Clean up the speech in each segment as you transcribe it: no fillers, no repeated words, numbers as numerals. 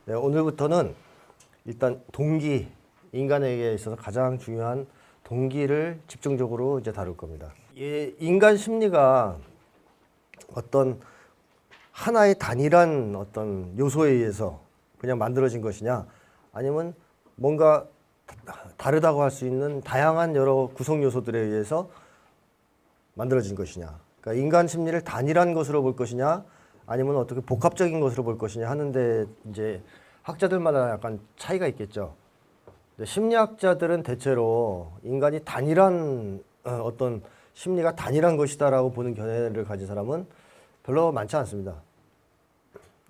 네, 오늘부터는 일단 동기, 인간에게 있어서 가장 중요한 동기를 집중적으로 이제 다룰 겁니다. 인간 심리가 어떤 하나의 단일한 어떤 요소에 의해서 그냥 만들어진 것이냐, 아니면 뭔가 다르다고 할 수 있는 다양한 여러 구성 요소들에 의해서 만들어진 것이냐. 그러니까 인간 심리를 단일한 것으로 볼 것이냐, 아니면 어떻게 복합적인 것으로 볼 것이냐 하는데 이제 학자들마다 약간 차이가 있겠죠. 심리학자들은 대체로 인간이 단일한 어떤 심리가 단일한 것이다라고 보는 견해를 가진 사람은 별로 많지 않습니다.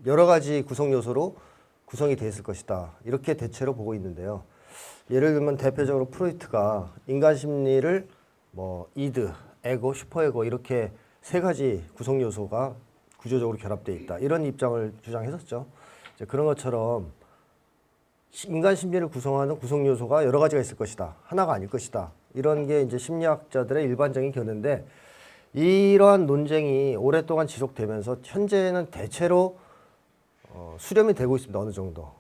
여러 가지 구성 요소로 구성이 되어 있을 것이다. 이렇게 대체로 보고 있는데요. 예를 들면 대표적으로 프로이트가 인간 심리를 뭐 이드, 에고, 슈퍼에고 이렇게 세 가지 구성 요소가 구조적으로 결합되어 있다. 이런 입장을 주장했었죠. 이제 그런 것처럼 인간 심리를 구성하는 구성 요소가 여러 가지가 있을 것이다. 하나가 아닐 것이다. 이런 게 이제 심리학자들의 일반적인 견해인데, 이러한 논쟁이 오랫동안 지속되면서 현재는 대체로 수렴이 되고 있습니다. 어느 정도.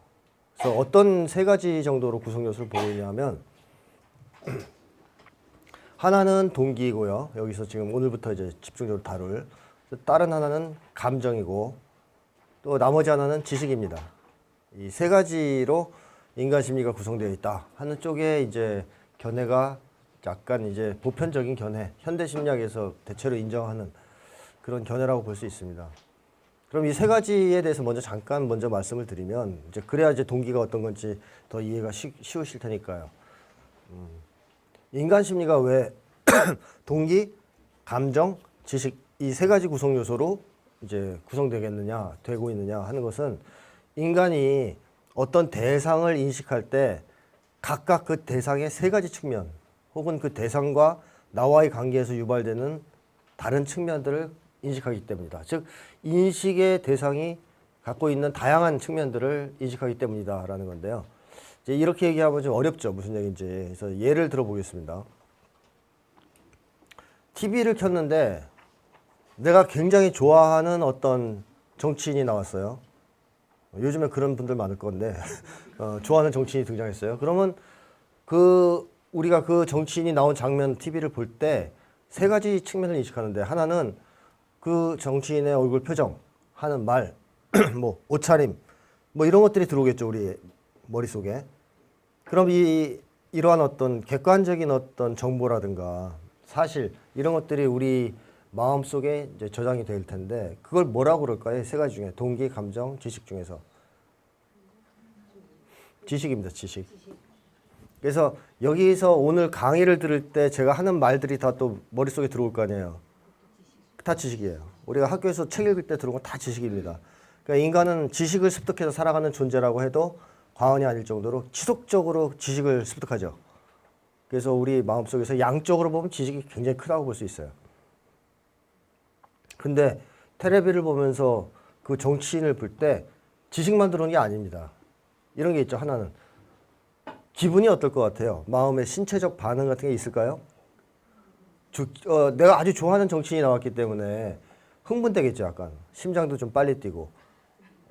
그래서 어떤 세 가지 정도로 구성 요소를 보고 있냐면, 하나는 동기이고요. 여기서 지금 오늘부터 이제 집중적으로 다룰. 다른 하나는 감정이고, 또 나머지 하나는 지식입니다. 이 세 가지로 인간 심리가 구성되어 있다 하는 쪽에 이제 견해가 약간 이제 보편적인 견해, 현대 심리학에서 대체로 인정하는 그런 견해라고 볼 수 있습니다. 그럼 이 세 가지에 대해서 잠깐 말씀을 드리면, 이제 그래야 이제 동기가 어떤 건지 더 이해가 쉬우실 테니까요. 인간 심리가 왜 동기, 감정, 지식 이 세 가지 구성 요소로 이제 되고 있느냐 하는 것은, 인간이 어떤 대상을 인식할 때 각각 그 대상의 세 가지 측면, 혹은 그 대상과 나와의 관계에서 유발되는 다른 측면들을 인식하기 때문이다. 즉, 인식의 대상이 갖고 있는 다양한 측면들을 인식하기 때문이다라는 건데요. 이제 이렇게 얘기하면 좀 어렵죠. 무슨 얘기인지. 그래서 예를 들어 보겠습니다. TV를 켰는데 내가 굉장히 좋아하는 어떤 정치인이 나왔어요. 요즘에 그런 분들 많을 건데 좋아하는 정치인이 등장했어요. 그러면 우리가 그 정치인이 나온 장면 TV를 볼 때 세 가지 측면을 인식하는데, 하나는 그 정치인의 얼굴 표정, 하는 말, 뭐 옷차림, 뭐 이런 것들이 들어오겠죠, 우리 머릿속에. 그럼 이러한 어떤 객관적인 어떤 정보라든가 사실 이런 것들이 우리 마음속에 이제 저장이 될 텐데, 그걸 뭐라고 그럴까요? 세 가지 중에 동기, 감정, 지식 중에서 지식입니다. 지식. 그래서 여기서 오늘 강의를 들을 때 제가 하는 말들이 다 또 머릿속에 들어올 거 아니에요. 다 지식이에요. 우리가 학교에서 책 읽을 때 들어온 건 다 지식입니다. 그러니까 인간은 지식을 습득해서 살아가는 존재라고 해도 과언이 아닐 정도로 지속적으로 지식을 습득하죠. 그래서 우리 마음속에서 양적으로 보면 지식이 굉장히 크다고 볼 수 있어요. 근데 텔레비를 보면서 그 정치인을 볼 때 지식만 들어오는 게 아닙니다. 이런 게 있죠. 하나는 기분이 어떨 것 같아요? 마음의 신체적 반응 같은 게 있을까요? 내가 아주 좋아하는 정치인이 나왔기 때문에 흥분되겠죠. 약간 심장도 좀 빨리 뛰고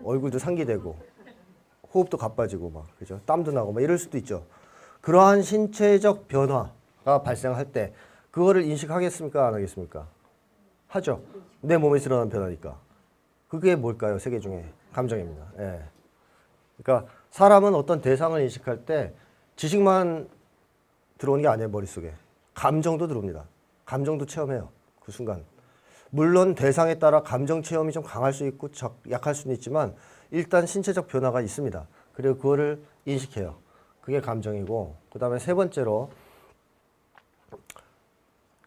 얼굴도 상기되고 호흡도 가빠지고 막, 그죠? 땀도 나고 막 이럴 수도 있죠. 그러한 신체적 변화가 발생할 때 그거를 인식하겠습니까? 안 하겠습니까? 하죠. 내 몸에서 일어나는 변화니까. 그게 뭘까요? 세 개 중에 감정입니다. 예. 그러니까 사람은 어떤 대상을 인식할 때 지식만 들어오는 게 아니에요. 머릿속에 감정도 들어옵니다. 감정도 체험해요. 그 순간. 물론 대상에 따라 감정 체험이 좀 강할 수 있고 약할 수는 있지만 일단 신체적 변화가 있습니다. 그리고 그거를 인식해요. 그게 감정이고, 그 다음에 세 번째로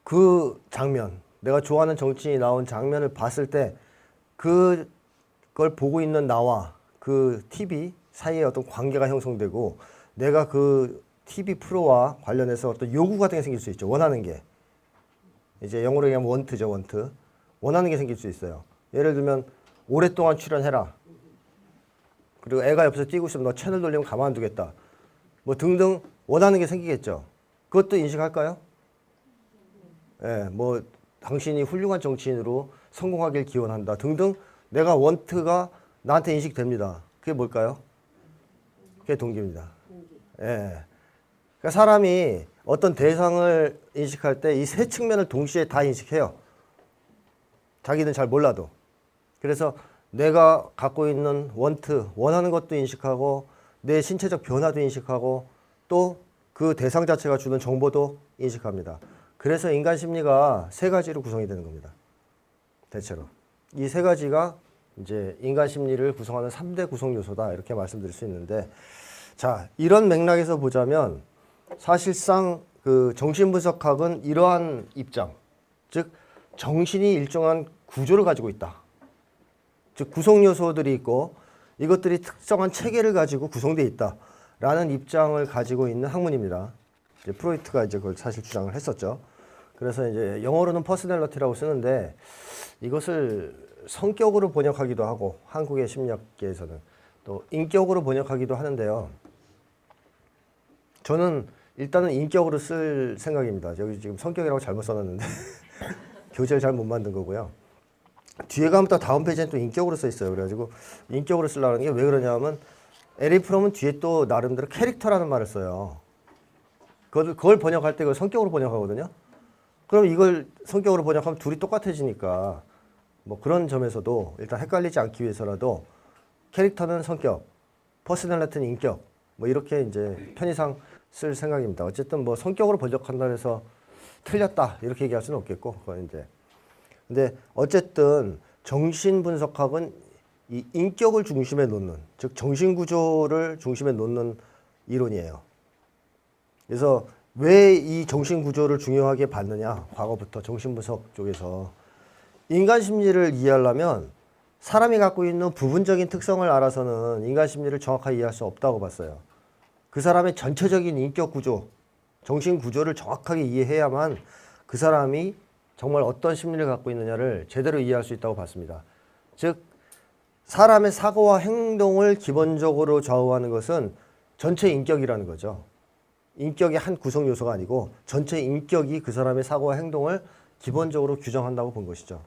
그 장면, 내가 좋아하는 정치인이 나온 장면을 봤을 때 그걸 보고 있는 나와 그 TV 사이에 어떤 관계가 형성되고, 내가 그 TV 프로와 관련해서 어떤 요구 같은 게 생길 수 있죠. 원하는 게. 이제 영어로 얘기하면 원트죠, 원트. 원하는 게 생길 수 있어요. 예를 들면 오랫동안 출연해라. 그리고 애가 옆에서 뛰고 있으면 너 채널 돌리면 가만 안 두겠다. 뭐 등등 원하는 게 생기겠죠. 그것도 인식할까요? 예, 뭐 당신이 훌륭한 정치인으로 성공하길 기원한다 등등 내가 원트가 나한테 인식됩니다. 그게 뭘까요? 그게 동기입니다. 예. 그러니까 사람이 어떤 대상을 인식할 때 이 세 측면을 동시에 다 인식해요. 자기는 잘 몰라도. 그래서 내가 갖고 있는 원하는 것도 인식하고 내 신체적 변화도 인식하고 또 그 대상 자체가 주는 정보도 인식합니다. 그래서 인간 심리가 세 가지로 구성이 되는 겁니다. 대체로. 이 세 가지가 이제 인간 심리를 구성하는 3대 구성 요소다. 이렇게 말씀드릴 수 있는데, 자, 이런 맥락에서 보자면 사실상 그 정신분석학은 이러한 입장, 즉 정신이 일정한 구조를 가지고 있다. 즉 구성 요소들이 있고 이것들이 특정한 체계를 가지고 구성되어 있다라는 입장을 가지고 있는 학문입니다. 이제 프로이트가 이제 그걸 사실 주장을 했었죠. 그래서 이제 영어로는 퍼스널리티라고 쓰는데 이것을 성격으로 번역하기도 하고 한국의 심리학계에서는 또 인격으로 번역하기도 하는데요. 저는 일단은 인격으로 쓸 생각입니다. 여기 지금 성격이라고 잘못 써놨는데 교재를 잘 못 만든 거고요. 뒤에 가면 또 다음 페이지엔 또 인격으로 써 있어요. 그래가지고 인격으로 쓰려는 게 왜 그러냐면 에릭 프롬은 뒤에 또 나름대로 캐릭터라는 말을 써요. 그걸 번역할 때 그걸 성격으로 번역하거든요. 그럼 이걸 성격으로 번역하면 둘이 똑같아지니까 뭐 그런 점에서도 일단 헷갈리지 않기 위해서라도 캐릭터는 성격, 퍼스널리티는 인격 뭐 이렇게 이제 편의상 쓸 생각입니다. 어쨌든 뭐 성격으로 번역한다 해서 틀렸다 이렇게 얘기할 수는 없겠고 그건 이제 근데 어쨌든 정신분석학은 이 인격을 중심에 놓는 즉 정신구조를 중심에 놓는 이론이에요. 그래서 왜 이 정신구조를 중요하게 봤느냐 과거부터 정신분석 쪽에서 인간 심리를 이해하려면 사람이 갖고 있는 부분적인 특성을 알아서는 인간 심리를 정확하게 이해할 수 없다고 봤어요. 그 사람의 전체적인 인격 구조, 정신 구조를 정확하게 이해해야만 그 사람이 정말 어떤 심리를 갖고 있느냐를 제대로 이해할 수 있다고 봤습니다. 즉 사람의 사고와 행동을 기본적으로 좌우하는 것은 전체 인격이라는 거죠. 인격의 한 구성 요소가 아니고 전체 인격이 그 사람의 사고와 행동을 기본적으로 규정한다고 본 것이죠.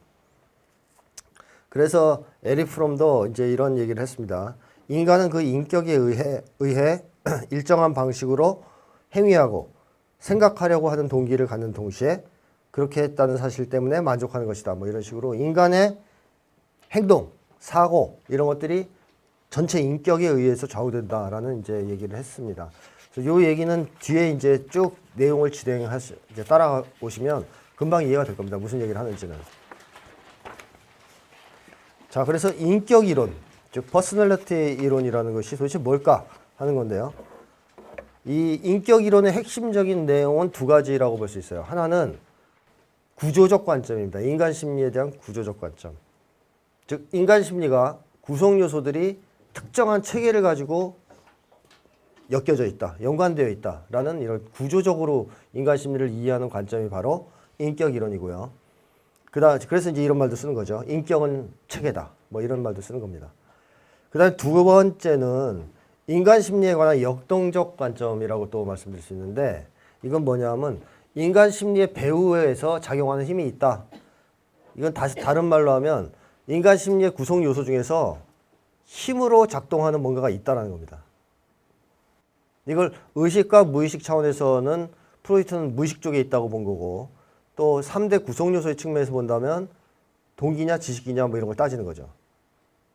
그래서 에릭 프롬도 이제 이런 얘기를 했습니다. 인간은 그 인격에 의해 일정한 방식으로 행위하고 생각하려고 하는 동기를 갖는 동시에 그렇게 했다는 사실 때문에 만족하는 것이다. 뭐 이런 식으로 인간의 행동, 사고 이런 것들이 전체 인격에 의해서 좌우된다라는 이제 얘기를 했습니다. 그래서 이 얘기는 뒤에 이제 쭉 내용을 이제 따라오시면 금방 이해가 될 겁니다. 무슨 얘기를 하는지는. 자, 그래서 인격 이론, 즉 퍼스널리티 이론이라는 것이 도대체 뭘까 하는 건데요. 이 인격 이론의 핵심적인 내용은 두 가지라고 볼 수 있어요. 하나는 구조적 관점입니다. 인간 심리에 대한 구조적 관점. 즉 인간 심리가 구성 요소들이 특정한 체계를 가지고 엮여져 있다, 연관되어 있다라는 이런 구조적으로 인간 심리를 이해하는 관점이 바로 인격 이론이고요. 그래서 이제 이런 말도 쓰는 거죠. 인격은 체계다. 뭐 이런 말도 쓰는 겁니다. 그다음 두 번째는 인간 심리에 관한 역동적 관점이라고 또 말씀드릴 수 있는데 이건 뭐냐면 인간 심리의 배후에서 작용하는 힘이 있다. 이건 다른 말로 하면 인간 심리의 구성 요소 중에서 힘으로 작동하는 뭔가가 있다는 겁니다. 이걸 의식과 무의식 차원에서는 프로이트는 무의식 쪽에 있다고 본 거고 또 3대 구성 요소의 측면에서 본다면 동기냐 지식이냐 뭐 이런 걸 따지는 거죠.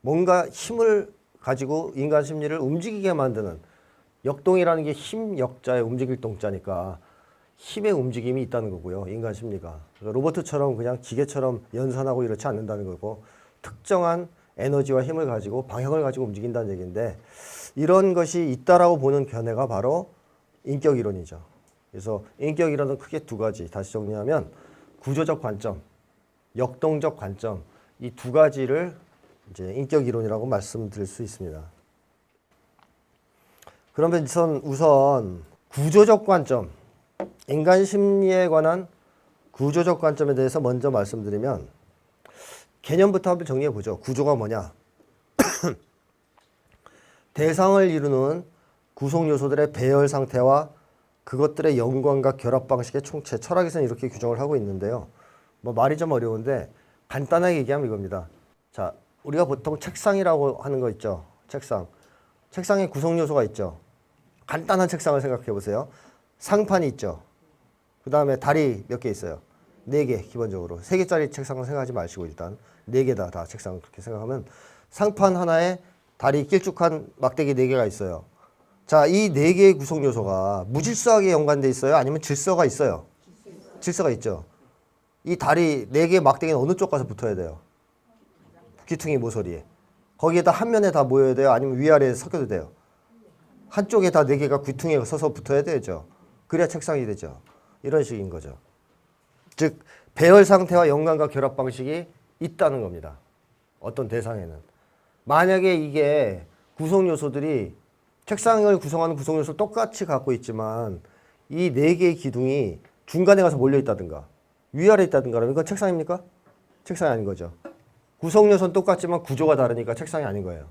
뭔가 힘을 가지고 인간 심리를 움직이게 만드는 역동이라는 게 힘 역자의 움직일 동자니까 힘의 움직임이 있다는 거고요. 인간 심리가. 그러니까 로봇처럼 그냥 기계처럼 연산하고 이렇지 않는다는 거고 특정한 에너지와 힘을 가지고 방향을 가지고 움직인다는 얘기인데 이런 것이 있다라고 보는 견해가 바로 인격 이론이죠. 그래서 인격 이론은 크게 두 가지 다시 정리하면 구조적 관점, 역동적 관점 이 두 가지를 이제 인격 이론이라고 말씀드릴 수 있습니다. 그러면 우선 구조적 관점, 인간 심리에 관한 구조적 관점에 대해서 먼저 말씀드리면 개념부터 한번 정리해 보죠. 구조가 뭐냐? 대상을 이루는 구성 요소들의 배열 상태와 그것들의 연관과 결합 방식의 총체. 철학에서는 이렇게 규정을 하고 있는데요. 뭐 말이 좀 어려운데 간단하게 얘기하면 이겁니다. 자, 우리가 보통 책상이라고 하는 거 있죠. 책상. 책상에 구성 요소가 있죠. 간단한 책상을 생각해 보세요. 상판이 있죠. 그 다음에 다리 몇 개 있어요. 4개 기본적으로. 3개짜리 책상을 생각하지 마시고 일단 4개다 다 책상을 그렇게 생각하면 상판 하나에 다리 길쭉한 막대기 4개가 있어요. 자, 이 4개의 구성 요소가 무질서하게 연관돼 있어요? 아니면 질서가 있어요? 질서가 있죠. 이 다리 4개의 막대기는 어느 쪽 가서 붙어야 돼요? 귀퉁이 모서리에. 거기에다 한 면에 다 모여야 돼요? 아니면 위아래에 섞여도 돼요? 한쪽에 다 4개가 귀퉁이에 서서 붙어야 되죠. 그래야 책상이 되죠. 이런 식인 거죠. 즉 배열 상태와 연관과 결합 방식이 있다는 겁니다. 어떤 대상에는. 만약에 이게 구성 요소들이 책상을 구성하는 구성 요소를 똑같이 갖고 있지만 이 4개의 기둥이 중간에 가서 몰려 있다든가 위아래에 있다든가 그러면 이건 책상입니까? 책상이 아닌 거죠. 구성 요소는 똑같지만 구조가 다르니까 책상이 아닌 거예요.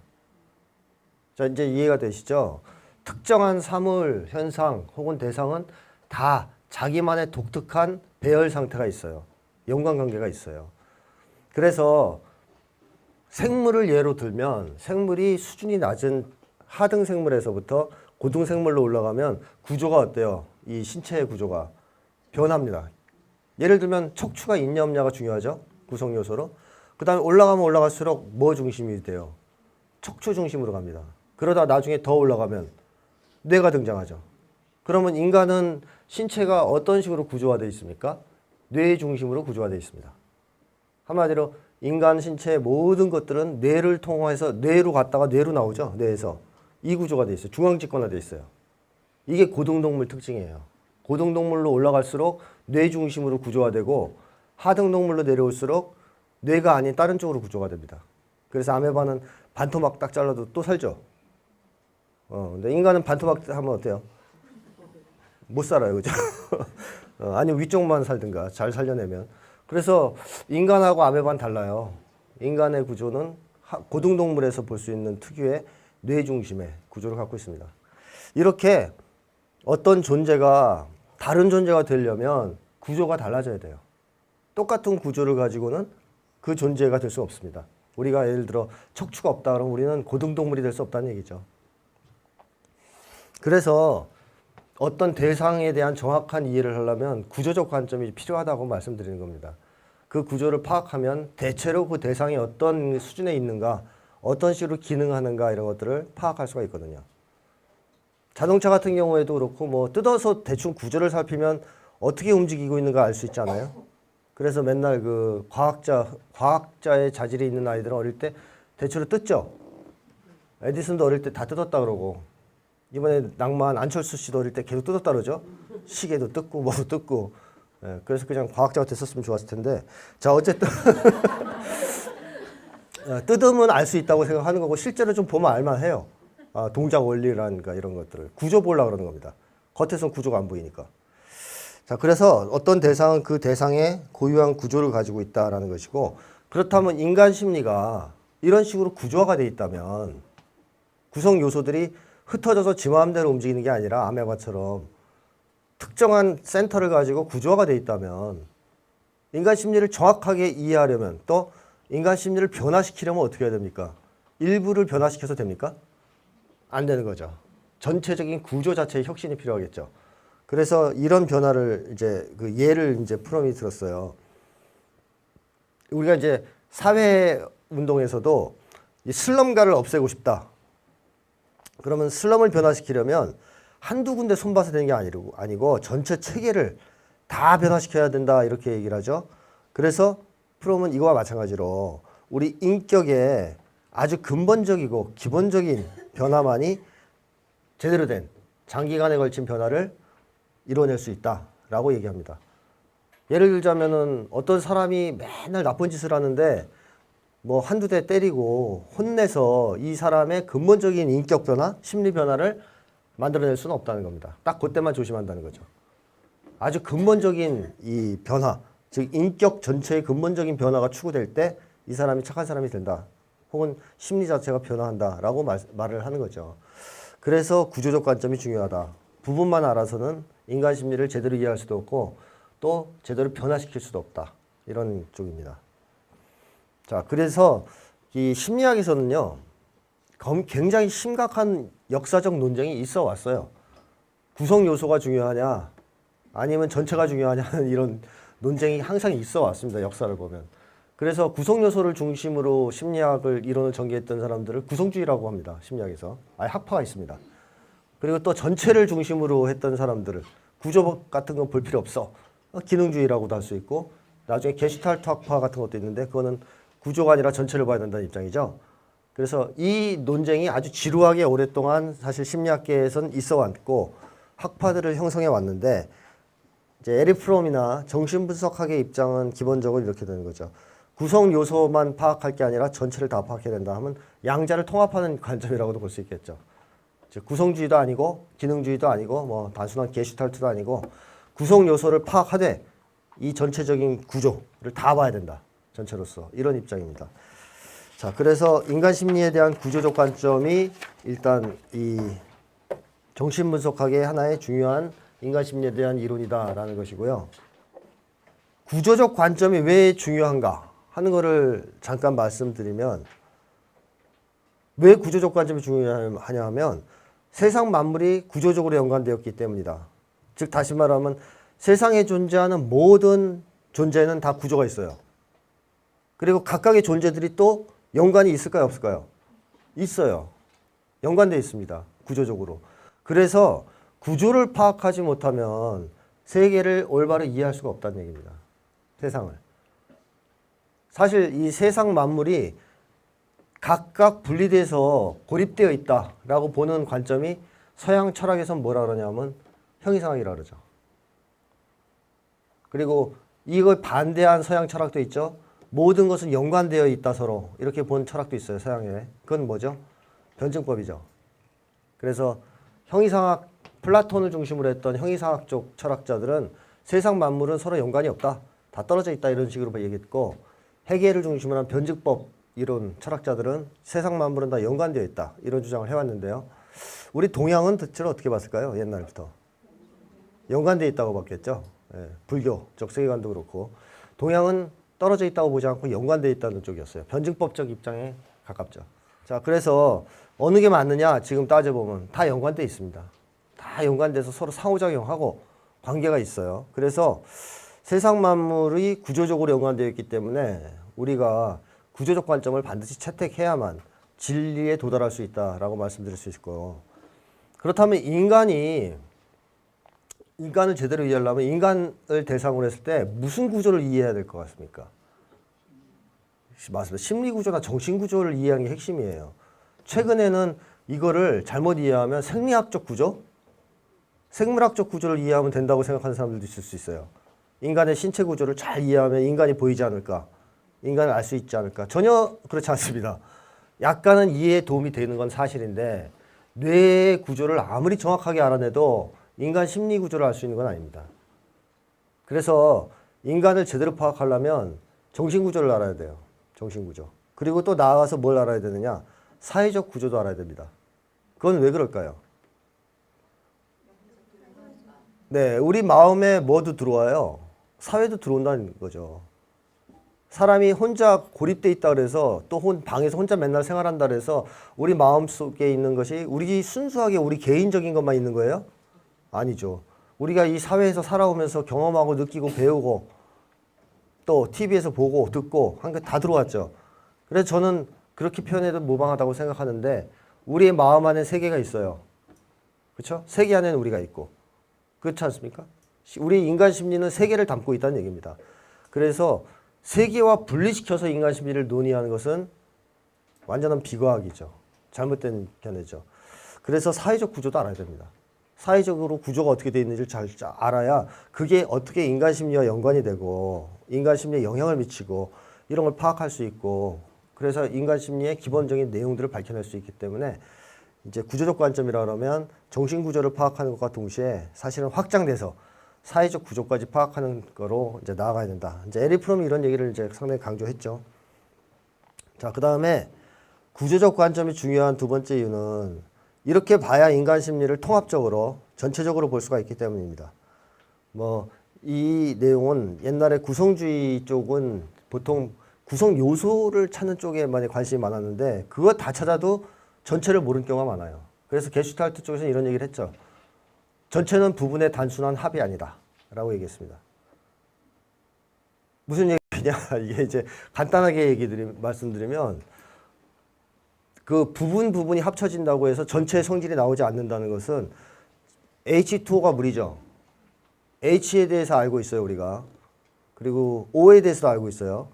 자, 이제 이해가 되시죠? 특정한 사물, 현상 혹은 대상은 다 자기만의 독특한 배열 상태가 있어요. 연관관계가 있어요. 그래서 생물을 예로 들면 생물이 수준이 낮은 하등 생물에서부터 고등 생물로 올라가면 구조가 어때요? 이 신체의 구조가 변합니다. 예를 들면 척추가 있냐 없냐가 중요하죠. 구성 요소로. 그 다음에 올라가면 올라갈수록 뭐 중심이 돼요? 척추 중심으로 갑니다. 그러다 나중에 더 올라가면 뇌가 등장하죠. 그러면 인간은 신체가 어떤 식으로 구조화되어 있습니까? 뇌 중심으로 구조화되어 있습니다. 한마디로 인간 신체의 모든 것들은 뇌를 통해서 뇌로 갔다가 뇌로 나오죠. 뇌에서. 이 구조가 되어 있어요. 중앙직관화되어 있어요. 이게 고등동물 특징이에요. 고등동물로 올라갈수록 뇌 중심으로 구조화되고 하등동물로 내려올수록 뇌가 아닌 다른 쪽으로 구조가 됩니다. 그래서 아메바는 반토막 딱 잘라도 또 살죠. 근데 인간은 반토막 하면 어때요? 못 살아요. 그죠? 아니면 위쪽만 살든가 잘 살려내면. 그래서 인간하고 아메바는 달라요. 인간의 구조는 고등동물에서 볼 수 있는 특유의 뇌 중심의 구조를 갖고 있습니다. 이렇게 어떤 존재가 다른 존재가 되려면 구조가 달라져야 돼요. 똑같은 구조를 가지고는 그 존재가 될 수 없습니다. 우리가 예를 들어 척추가 없다 그러면 우리는 고등동물이 될 수 없다는 얘기죠. 그래서 어떤 대상에 대한 정확한 이해를 하려면 구조적 관점이 필요하다고 말씀드리는 겁니다. 그 구조를 파악하면 대체로 그 대상이 어떤 수준에 있는가, 어떤 식으로 기능하는가 이런 것들을 파악할 수가 있거든요. 자동차 같은 경우에도 그렇고 뭐 뜯어서 대충 구조를 살피면 어떻게 움직이고 있는가 알 수 있잖아요. 그래서 맨날 그 과학자의 자질이 있는 아이들은 어릴 때 대체로 뜯죠. 에디슨도 어릴 때 다 뜯었다 그러고 이번에 낭만 안철수 씨도 어릴 때 계속 뜯었다 그러죠. 시계도 뜯고 뭐도 뜯고. 그래서 그냥 과학자가 됐었으면 좋았을 텐데. 자, 어쨌든 뜯으면 알 수 있다고 생각하는 거고 실제로 좀 보면 알만 해요. 동작 원리라든가 이런 것들을 구조 보려고 그러는 겁니다. 겉에서는 구조가 안 보이니까. 자, 그래서 어떤 대상은 그 대상의 고유한 구조를 가지고 있다라는 것이고, 그렇다면 인간 심리가 이런 식으로 구조화가 돼 있다면 구성 요소들이 흩어져서 지 마음대로 움직이는 게 아니라 아메바처럼 특정한 센터를 가지고 구조화가 돼 있다면 인간 심리를 정확하게 이해하려면 또 인간 심리를 변화시키려면 어떻게 해야 됩니까? 일부를 변화시켜서 됩니까? 안 되는 거죠. 전체적인 구조 자체의 혁신이 필요하겠죠. 그래서 이런 변화를 이제 그 예를 이제 프롬이 들었어요. 우리가 이제 사회 운동에서도 이 슬럼가를 없애고 싶다. 그러면 슬럼을 변화시키려면 한두 군데 손봐서 되는 게 아니고 전체 체계를 다 변화시켜야 된다 이렇게 얘기를 하죠. 그래서 프롬은 이거와 마찬가지로 우리 인격의 아주 근본적이고 기본적인 변화만이 제대로 된 장기간에 걸친 변화를 이뤄낼 수 있다라고 얘기합니다. 예를 들자면은 어떤 사람이 맨날 나쁜 짓을 하는데 뭐 한두 대 때리고 혼내서 이 사람의 근본적인 인격 변화, 심리 변화를 만들어낼 수는 없다는 겁니다. 딱 그때만 조심한다는 거죠. 아주 근본적인 이 변화, 즉 인격 전체의 근본적인 변화가 추구될 때 이 사람이 착한 사람이 된다. 혹은 심리 자체가 변화한다라고 말을 하는 거죠. 그래서 구조적 관점이 중요하다. 부분만 알아서는 인간 심리를 제대로 이해할 수도 없고 또 제대로 변화시킬 수도 없다. 이런 쪽입니다. 자, 그래서 이 심리학에서는요, 굉장히 심각한 역사적 논쟁이 있어 왔어요. 구성 요소가 중요하냐 아니면 전체가 중요하냐는 이런 논쟁이 항상 있어 왔습니다. 역사를 보면. 그래서 구성 요소를 중심으로 심리학을 이론을 전개했던 사람들을 구성주의라고 합니다. 심리학에서. 아예 학파가 있습니다. 그리고 또 전체를 중심으로 했던 사람들을 구조 같은 건 볼 필요 없어. 기능주의라고도 할 수 있고 나중에 게슈탈트 학파 같은 것도 있는데 그거는 구조가 아니라 전체를 봐야 된다는 입장이죠. 그래서 이 논쟁이 아주 지루하게 오랫동안 사실 심리학계에선 있어 왔고 학파들을 형성해 왔는데 이제 에릭 프롬이나 정신분석학의 입장은 기본적으로 이렇게 되는 거죠. 구성 요소만 파악할 게 아니라 전체를 다 파악해야 된다 하면 양자를 통합하는 관점이라고도 볼 수 있겠죠. 즉 구성주의도 아니고 기능주의도 아니고 뭐 단순한 게슈탈트도 아니고 구성 요소를 파악하되 이 전체적인 구조를 다 봐야 된다. 전체로서 이런 입장입니다. 자, 그래서 인간 심리에 대한 구조적 관점이 일단 이 정신분석학의 하나의 중요한 인간 심리에 대한 이론이다라는 것이고요. 구조적 관점이 왜 중요한가 하는 것을 잠깐 말씀드리면 왜 구조적 관점이 중요하냐 하면 세상 만물이 구조적으로 연관되었기 때문이다. 즉 다시 말하면 세상에 존재하는 모든 존재는 다 구조가 있어요. 그리고 각각의 존재들이 또 연관이 있을까요? 없을까요? 있어요. 연관되어 있습니다. 구조적으로. 그래서 구조를 파악하지 못하면 세계를 올바로 이해할 수가 없다는 얘기입니다. 세상을. 사실 이 세상 만물이 각각 분리돼서 고립되어 있다라고 보는 관점이 서양 철학에서는 뭐라 그러냐면 형이상학이라 그러죠. 그리고 이걸 반대한 서양 철학도 있죠. 모든 것은 연관되어 있다 서로 이렇게 본 철학도 있어요. 서양에. 그건 뭐죠? 변증법이죠. 그래서 형이상학, 플라톤을 중심으로 했던 형이상학 쪽 철학자들은 세상 만물은 서로 연관이 없다. 다 떨어져 있다 이런 식으로 얘기했고 해겔을 중심으로 한 변증법 이론 철학자들은 세상 만물은 다 연관되어 있다. 이런 주장을 해왔는데요. 우리 동양은 대체로 어떻게 봤을까요? 옛날부터. 연관되어 있다고 봤겠죠. 예, 불교적 세계관도 그렇고. 동양은 떨어져 있다고 보지 않고 연관되어 있다는 쪽이었어요. 변증법적 입장에 가깝죠. 자, 그래서 어느 게 맞느냐 지금 따져보면 다 연관되어 있습니다. 다 연관돼서 서로 상호작용하고 관계가 있어요. 그래서 세상 만물이 구조적으로 연관되어 있기 때문에 우리가 구조적 관점을 반드시 채택해야만 진리에 도달할 수 있다라고 말씀드릴 수 있을 거예요. 그렇다면 인간을 제대로 이해하려면 인간을 대상으로 했을 때 무슨 구조를 이해해야 될 것 같습니까? 맞습니다. 심리 구조나 정신 구조를 이해하는 게 핵심이에요. 최근에는 이거를 잘못 이해하면 생리학적 구조, 생물학적 구조를 이해하면 된다고 생각하는 사람들도 있을 수 있어요. 인간의 신체 구조를 잘 이해하면 인간이 보이지 않을까? 인간을 알 수 있지 않을까? 전혀 그렇지 않습니다. 약간은 이해에 도움이 되는 건 사실인데 뇌의 구조를 아무리 정확하게 알아내도 인간 심리 구조를 알 수 있는 건 아닙니다. 그래서 인간을 제대로 파악하려면 정신 구조를 알아야 돼요. 정신 구조. 그리고 또 나아가서 뭘 알아야 되느냐? 사회적 구조도 알아야 됩니다. 그건 왜 그럴까요? 네, 우리 마음에 뭐도 들어와요. 사회도 들어온다는 거죠. 사람이 혼자 고립돼 있다 그래서 또 방에서 혼자 맨날 생활한다 그래서 우리 마음속에 있는 것이 우리 순수하게 우리 개인적인 것만 있는 거예요? 아니죠. 우리가 이 사회에서 살아오면서 경험하고 느끼고 배우고 또 TV에서 보고 듣고 한 게 다 들어왔죠. 그래서 저는 그렇게 표현해도 무방하다고 생각하는데 우리의 마음 안에 세계가 있어요. 그렇죠? 세계 안에는 우리가 있고. 그렇지 않습니까? 우리 인간 심리는 세계를 담고 있다는 얘기입니다. 그래서 세계와 분리시켜서 인간 심리를 논의하는 것은 완전한 비과학이죠. 잘못된 견해죠. 그래서 사회적 구조도 알아야 됩니다. 사회적으로 구조가 어떻게 되어 있는지를 잘 알아야 그게 어떻게 인간 심리와 연관이 되고 인간 심리에 영향을 미치고 이런 걸 파악할 수 있고 그래서 인간 심리의 기본적인 내용들을 밝혀낼 수 있기 때문에 이제 구조적 관점이라 그러면 정신 구조를 파악하는 것과 동시에 사실은 확장돼서 사회적 구조까지 파악하는 거로 이제 나아가야 된다. 이제 에릭 프롬이 이런 얘기를 이제 상당히 강조했죠. 자, 그다음에 구조적 관점이 중요한 두 번째 이유는 이렇게 봐야 인간 심리를 통합적으로 전체적으로 볼 수가 있기 때문입니다. 뭐 이 내용은 옛날에 구성주의 쪽은 보통 구성 요소를 찾는 쪽에 많이 관심이 많았는데 그거 다 찾아도 전체를 모르는 경우가 많아요. 그래서 게슈탈트 쪽에서는 이런 얘기를 했죠. 전체는 부분의 단순한 합이 아니다 라고 얘기했습니다. 무슨 얘기냐 이게 이제 간단하게 말씀드리면 그 부분이 합쳐진다고 해서 전체의 성질이 나오지 않는다는 것은 H2O가 물이죠. H에 대해서 알고 있어요 우리가. 그리고 O에 대해서도 알고 있어요.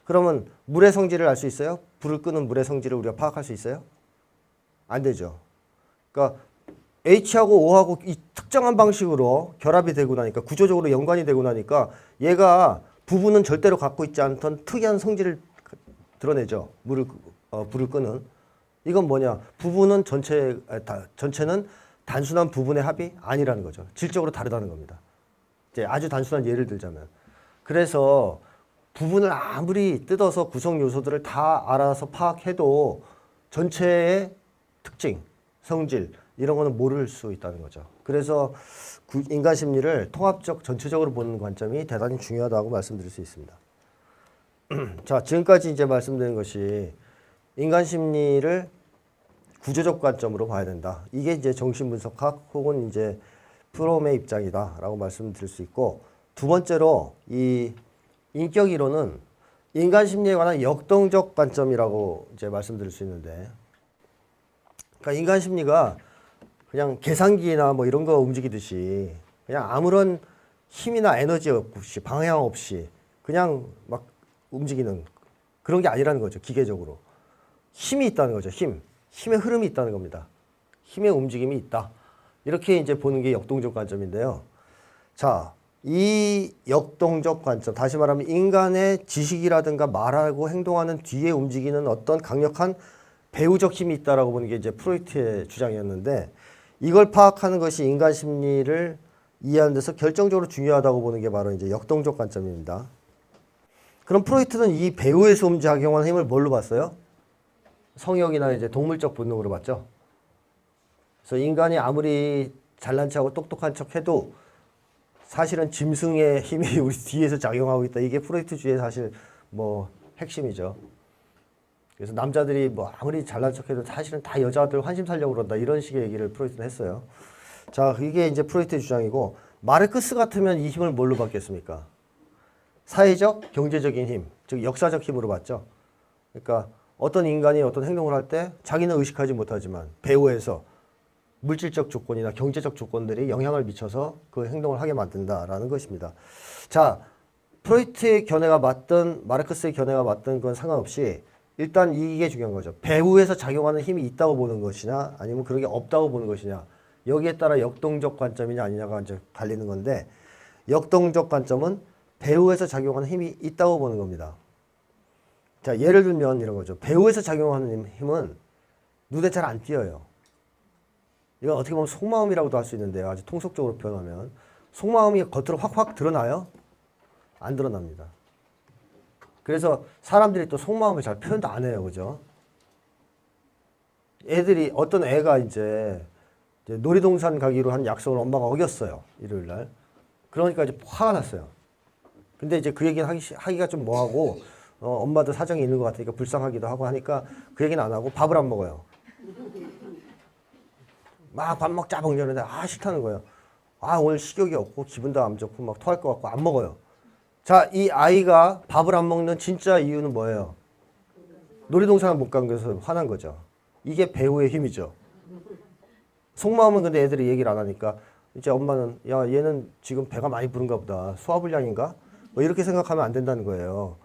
그러면 물의 성질을 알 수 있어요? 불을 끄는 물의 성질을 우리가 파악할 수 있어요? 안 되죠. 그러니까 H하고 O하고 이 특정한 방식으로 결합이 되고 나니까 구조적으로 연관이 되고 나니까 얘가 부분은 절대로 갖고 있지 않던 특이한 성질을 드러내죠. 불을 끄는. 이건 뭐냐? 부분은 전체는 단순한 부분의 합이 아니라는 거죠. 질적으로 다르다는 겁니다. 이제 아주 단순한 예를 들자면. 그래서 부분을 아무리 뜯어서 구성 요소들을 다 알아서 파악해도 전체의 특징, 성질 이런 거는 모를 수 있다는 거죠. 그래서 인간 심리를 통합적 전체적으로 보는 관점이 대단히 중요하다고 말씀드릴 수 있습니다. 자, 지금까지 이제 말씀드린 것이 인간 심리를 구조적 관점으로 봐야 된다. 이게 이제 정신분석학 혹은 이제 프롬의 입장이다라고 말씀드릴 수 있고, 두 번째로 이 인격 이론은 인간 심리에 관한 역동적 관점이라고 이제 말씀드릴 수 있는데, 그러니까 인간 심리가 그냥 계산기나 뭐 이런 거 움직이듯이 그냥 아무런 힘이나 에너지 없이 방향 없이 그냥 막 움직이는 그런 게 아니라는 거죠. 기계적으로 힘이 있다는 거죠. 힘의 흐름이 있다는 겁니다. 힘의 움직임이 있다. 이렇게 이제 보는 게 역동적 관점인데요. 자, 이 역동적 관점, 다시 말하면 인간의 지식이라든가 말하고 행동하는 뒤에 움직이는 어떤 강력한 배우적 힘이 있다라고 보는 게 이제 프로이트의 주장이었는데, 이걸 파악하는 것이 인간 심리를 이해하는 데서 결정적으로 중요하다고 보는 게 바로 이제 역동적 관점입니다. 그럼 프로이트는 이 배후에서 작용하는 힘을 뭘로 봤어요? 성욕이나 이제 동물적 본능으로 봤죠. 그래서 인간이 아무리 잘난 척하고 똑똑한 척해도 사실은 짐승의 힘이 우리 뒤에서 작용하고 있다. 이게 프로이트주의의 사실 뭐 핵심이죠. 그래서 남자들이 뭐 아무리 잘난 척해도 사실은 다 여자들 환심 살려고 그런다. 이런 식의 얘기를 프로이트는 했어요. 자, 이게 이제 프로이트의 주장이고, 마르크스 같으면 이 힘을 뭘로 받겠습니까? 사회적, 경제적인 힘, 즉 역사적 힘으로 봤죠. 그러니까 어떤 인간이 어떤 행동을 할 때 자기는 의식하지 못하지만 배후에서 물질적 조건이나 경제적 조건들이 영향을 미쳐서 그 행동을 하게 만든다라는 것입니다. 자, 프로이트의 견해가 맞든 마르크스의 견해가 맞든 그건 상관없이 일단 이게 중요한 거죠. 배후에서 작용하는 힘이 있다고 보는 것이냐 아니면 그런 게 없다고 보는 것이냐, 여기에 따라 역동적 관점이냐 아니냐가 이제 갈리는 건데, 역동적 관점은 배후에서 작용하는 힘이 있다고 보는 겁니다. 자, 예를 들면 이런 거죠. 배후에서 작용하는 힘은 눈에 잘 안 띄어요. 이건 어떻게 보면 속마음이라고도 할 수 있는데요. 아주 통속적으로 표현하면 속마음이 겉으로 확확 드러나요? 안 드러납니다. 그래서 사람들이 또 속마음을 잘 표현도 안 해요. 그죠? 어떤 애가 이제 놀이동산 가기로 한 약속을 엄마가 어겼어요. 일요일 날. 그러니까 이제 화가 났어요. 근데 이제 그 얘기는 하기가 좀 뭐하고, 엄마도 사정이 있는 것 같으니까 불쌍하기도 하고 하니까 그 얘기는 안 하고 밥을 안 먹어요. 막 밥 먹자 먹려는데 싫다는 거예요. 오늘 식욕이 없고 기분도 안 좋고 막 토할 것 같고 안 먹어요. 자, 이 아이가 밥을 안 먹는 진짜 이유는 뭐예요? 놀이동산을 못 간 것에서 화난 거죠. 이게 배우의 힘이죠. 속마음은 근데 애들이 얘기를 안 하니까 이제 엄마는 야, 얘는 지금 배가 많이 부른가 보다. 소화불량인가? 뭐 이렇게 생각하면 안 된다는 거예요.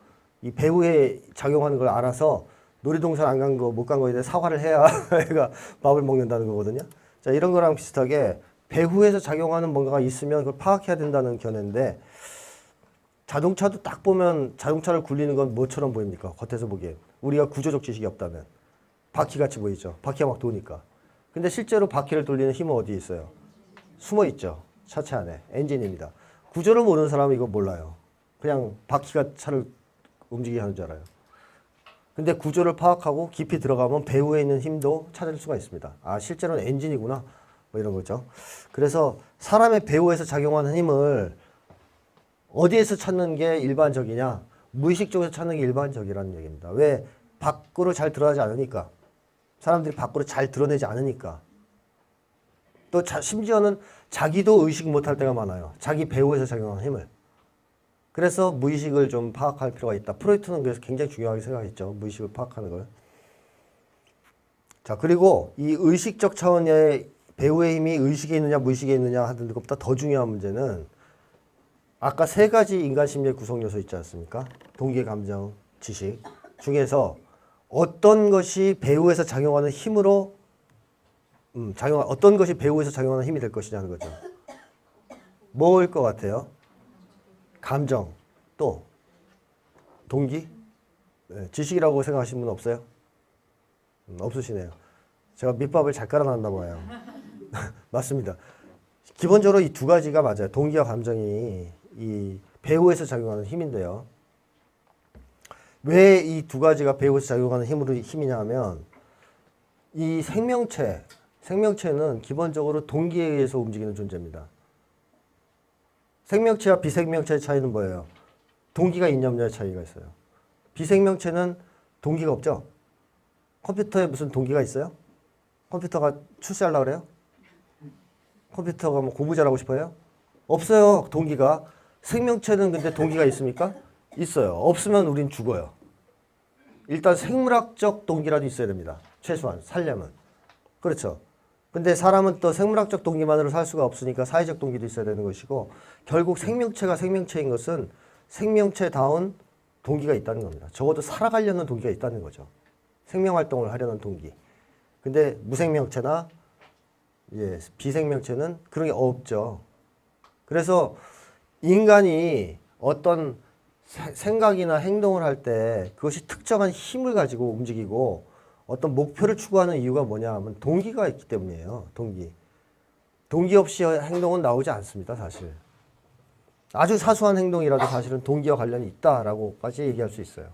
이 배우에 작용하는 걸 알아서 놀이동산 안 간 거, 못 간 거에 대해 사과를 해야 애가 밥을 먹는다는 거거든요. 자, 이런 거랑 비슷하게 배후에서 작용하는 뭔가가 있으면 그걸 파악해야 된다는 견해인데, 자동차도 딱 보면 자동차를 굴리는 건 뭐처럼 보입니까? 겉에서 보기엔. 우리가 구조적 지식이 없다면. 바퀴같이 보이죠. 바퀴가 막 도니까. 근데 실제로 바퀴를 돌리는 힘은 어디에 있어요? 숨어 있죠. 차체 안에. 엔진입니다. 구조를 모르는 사람은 이거 몰라요. 그냥 바퀴가 차를 움직이게 하는 줄 알아요. 근데 구조를 파악하고 깊이 들어가면 배후에 있는 힘도 찾을 수가 있습니다. 실제로는 엔진이구나. 뭐 이런 거죠. 그래서 사람의 배후에서 작용하는 힘을 어디에서 찾는 게 일반적이냐? 무의식 쪽에서 찾는 게 일반적이라는 얘기입니다. 왜? 밖으로 잘 드러나지 않으니까. 사람들이 밖으로 잘 드러내지 않으니까. 또 심지어는 자기도 의식 못할 때가 많아요. 자기 배후에서 작용하는 힘을. 그래서 무의식을 좀 파악할 필요가 있다. 프로이트는 그래서 굉장히 중요하게 생각했죠. 무의식을 파악하는 걸. 자, 그리고 이 의식적 차원의 배후의 힘이 의식에 있느냐 무의식에 있느냐 하는 것보다 더 중요한 문제는 아까 세 가지 인간 심리의 구성 요소 있지 않습니까? 동기, 감정, 지식 중에서 어떤 것이 배후에서 작용하는 힘으로 어떤 것이 배후에서 작용하는 힘이 될 것이냐는 거죠. 뭐일 것 같아요? 감정, 또 동기, 네, 지식이라고 생각하시는 분 없어요? 없으시네요. 제가 밑밥을 잘 깔아놨나 봐요. 맞습니다. 기본적으로 이 두 가지가 맞아요. 동기와 감정이 이 배후에서 작용하는 힘인데요. 왜 이 두 가지가 배후에서 작용하는 힘이냐 하면 이 생명체는 기본적으로 동기에 의해서 움직이는 존재입니다. 생명체와 비생명체의 차이는 뭐예요? 동기가 있냐 없냐의 차이가 있어요. 비생명체는 동기가 없죠? 컴퓨터에 무슨 동기가 있어요? 컴퓨터가 출세하려고 그래요? 컴퓨터가 뭐 공부 잘하고 싶어요? 없어요, 동기가. 생명체는 근데 동기가 있습니까? 있어요. 없으면 우린 죽어요. 일단 생물학적 동기라도 있어야 됩니다. 최소한 살려면. 그렇죠. 근데 사람은 또 생물학적 동기만으로 살 수가 없으니까 사회적 동기도 있어야 되는 것이고 결국 생명체가 생명체인 것은 생명체다운 동기가 있다는 겁니다. 적어도 살아가려는 동기가 있다는 거죠. 생명활동을 하려는 동기. 근데 무생명체나 비생명체는 그런 게 없죠. 그래서 인간이 어떤 생각이나 행동을 할 때 그것이 특정한 힘을 가지고 움직이고 어떤 목표를 추구하는 이유가 뭐냐 하면 동기가 있기 때문이에요. 동기 없이 행동은 나오지 않습니다. 사실. 아주 사소한 행동이라도 사실은 동기와 관련이 있다라고까지 얘기할 수 있어요.